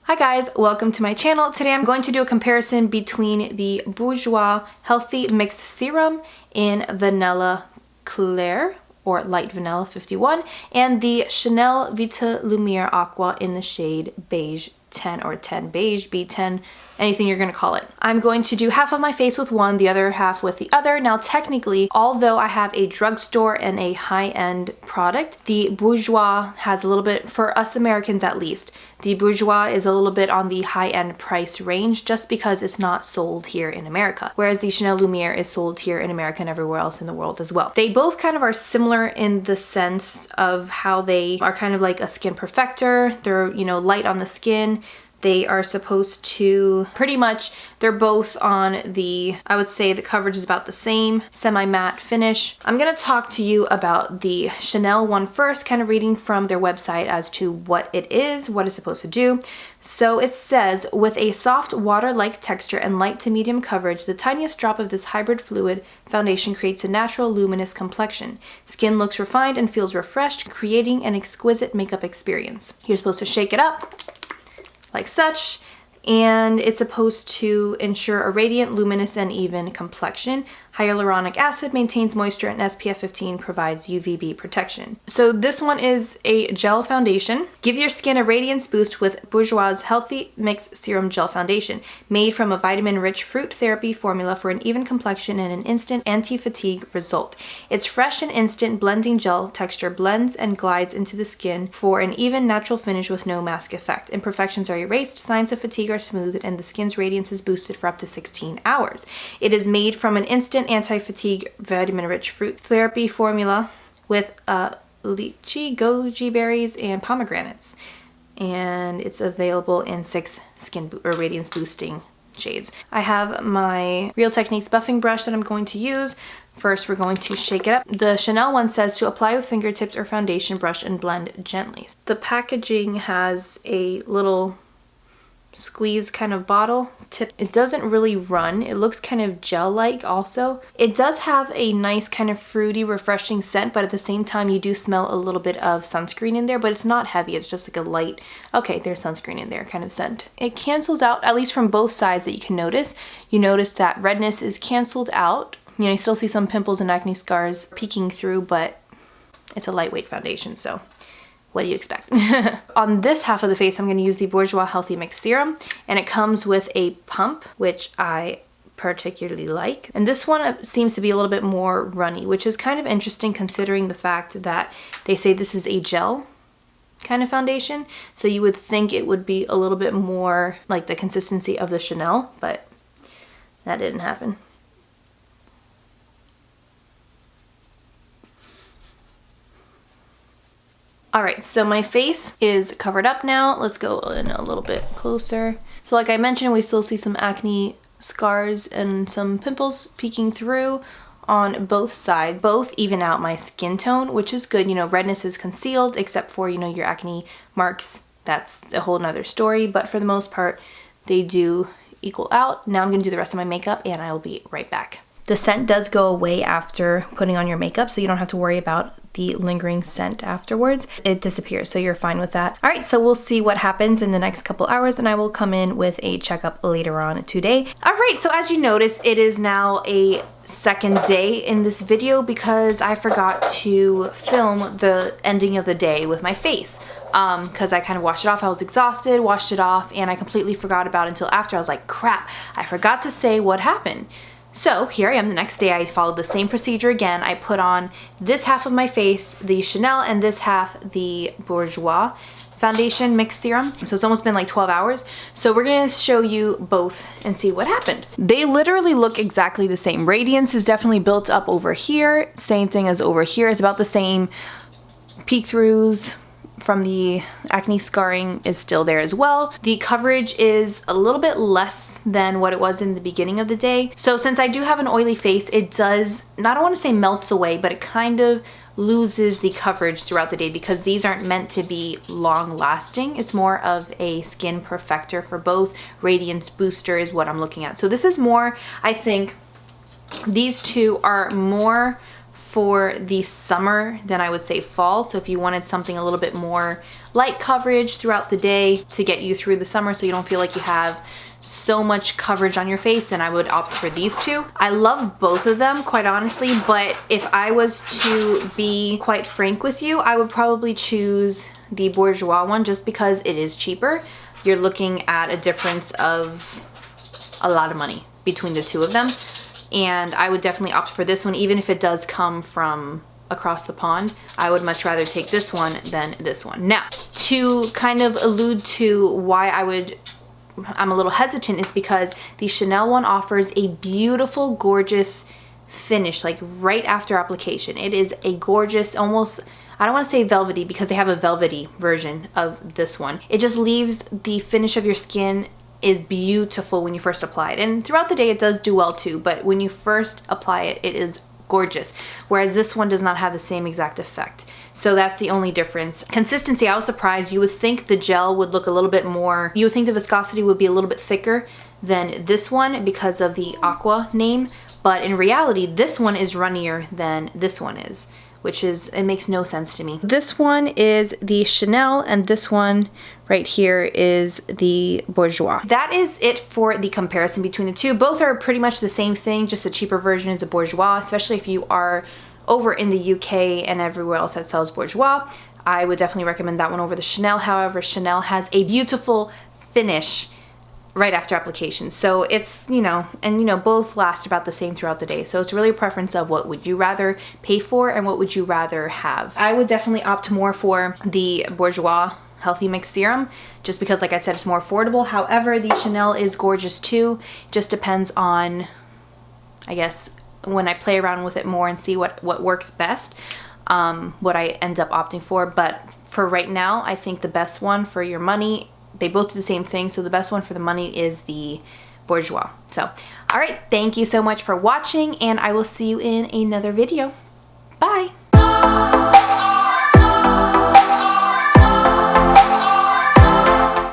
Hi guys, welcome to my channel. Today I'm going to do a comparison between the Bourjois Healthy Mix Serum in Vanilla Claire or Light Vanilla 51 and the Chanel Vitalumiere Aqua in the shade Beige 10 or 10 Beige, B10, anything you're gonna call it. I'm going to do half of my face with one, the other half with the other. Now technically, although I have a drugstore and a high-end product, the Bourjois has a little bit, for us Americans at least, the Bourjois is a little bit on the high-end price range just because it's not sold here in America, whereas the Chanel Lumiere is sold here in America and everywhere else in the world as well. They both kind of are similar in the sense of how they are kind of like a skin perfector. They're, you know, light on the skin. They are supposed to pretty much, they're both on the, I would say the coverage is about the same, semi-matte finish. I'm gonna talk to you about the Chanel one first, kind of reading from their website as to what it is, what it's supposed to do. So it says, with a soft water-like texture and light to medium coverage, the tiniest drop of this hybrid fluid foundation creates a natural luminous complexion. Skin looks refined and feels refreshed, creating an exquisite makeup experience. You're supposed to shake it up like such, and it's supposed to ensure a radiant, luminous, and even complexion. Hyaluronic acid maintains moisture and SPF 15 provides UVB protection. So this one is a gel foundation. Give your skin a radiance boost with Bourjois Healthy Mix Serum Gel Foundation, made from a vitamin-rich fruit therapy formula for an even complexion and an instant anti-fatigue result. Its fresh and instant blending gel texture blends and glides into the skin for an even natural finish with no mask effect. Imperfections are erased, signs of fatigue are smoothed, and the skin's radiance is boosted for up to 16 hours. It is made from an instant anti-fatigue vitamin-rich fruit therapy formula with lychee, goji berries, and pomegranates. And it's available in 6 radiance boosting shades. I have my Real Techniques buffing brush that I'm going to use. First, we're going to shake it up. The Chanel one says to apply with fingertips or foundation brush and blend gently. The packaging has a little squeeze kind of bottle tip. It doesn't really run. It looks kind of gel-like also. It does have a nice kind of fruity, refreshing scent, but at the same time you do smell a little bit of sunscreen in there, but it's not heavy. It's just like a light, okay, there's sunscreen in there kind of scent. It cancels out, at least from both sides that you can notice. You notice that redness is canceled out. You know, you still see some pimples and acne scars peeking through, but it's a lightweight foundation, so what do you expect? On this half of the face, I'm going to use the Bourjois Healthy Mix Serum, and it comes with a pump, which I particularly like. And this one seems to be a little bit more runny, which is kind of interesting considering the fact that they say this is a gel kind of foundation. So you would think it would be a little bit more like the consistency of the Chanel, but that didn't happen. Alright, so my face is covered up now. Let's go in a little bit closer. So like I mentioned, we still see some acne scars and some pimples peeking through on both sides. Both even out my skin tone, which is good. You know, redness is concealed except for, you know, your acne marks. That's a whole nother story, but for the most part, they do equal out. Now I'm gonna do the rest of my makeup and I will be right back. The scent does go away after putting on your makeup, so you don't have to worry about the lingering scent afterwards. It disappears, so you're fine with that. All right, so we'll see what happens in the next couple hours, and I will come in with a checkup later on today. All right, so as you notice, it is now a second day in this video because I forgot to film the ending of the day with my face. Because I kind of washed it off. I was exhausted, washed it off, and I completely forgot about it until after. I was like, crap, I forgot to say what happened. So here I am the next day. I followed the same procedure again. I put on this half of my face, the Chanel, and this half, the Bourjois Foundation Mix Serum. So it's almost been like 12 hours. So we're gonna show you both and see what happened. They literally look exactly the same. Radiance is definitely built up over here. Same thing as over here. It's about the same. Peek-throughs from the acne scarring is still there as well. The coverage is a little bit less than what it was in the beginning of the day. So since I do have an oily face, it does, I don't want to say melts away, but it kind of loses the coverage throughout the day because these aren't meant to be long lasting. It's more of a skin perfector for both. Radiance booster is what I'm looking at. So this is more, I think, these two are more for the summer than I would say fall. So if you wanted something a little bit more light coverage throughout the day to get you through the summer so you don't feel like you have so much coverage on your face, then I would opt for these two. I love both of them, quite honestly, but if I was to be quite frank with you, I would probably choose the Bourjois one just because it is cheaper. You're looking at a difference of a lot of money between the two of them, and I would definitely opt for this one even if it does come from across the pond. I would much rather take this one than this one. Now, to kind of allude to why I'm a little hesitant is because the Chanel one offers a beautiful, gorgeous finish, like right after application. It is a gorgeous, almost, I don't want to say velvety because they have a velvety version of this one. It just leaves the finish of your skin is beautiful when you first apply it. And throughout the day it does do well too, but when you first apply it, it is gorgeous. Whereas this one does not have the same exact effect. So that's the only difference. Consistency, I was surprised. You would think the gel would look a little bit more, you would think the viscosity would be a little bit thicker than this one because of the Aqua name. But in reality, this one is runnier than this one is, which is, it makes no sense to me. This one is the Chanel and this one right here is the Bourjois. That is it for the comparison between the two. Both are pretty much the same thing, just the cheaper version is a Bourjois, especially if you are over in the UK and everywhere else that sells Bourjois. I would definitely recommend that one over the Chanel. However, Chanel has a beautiful finish right after application. So it's, and both last about the same throughout the day. So it's really a preference of what would you rather pay for and what would you rather have. I would definitely opt more for the Bourjois Healthy Mix Serum just because, like I said, it's more affordable. However, the Chanel is gorgeous too. Just depends on, I guess, when I play around with it more and see what works best, what I end up opting for. But for right now, I think the best one for your money, they both do the same thing, so the best one for the money is the Bourjois. So, all right, thank you so much for watching, and I will see you in another video. Bye!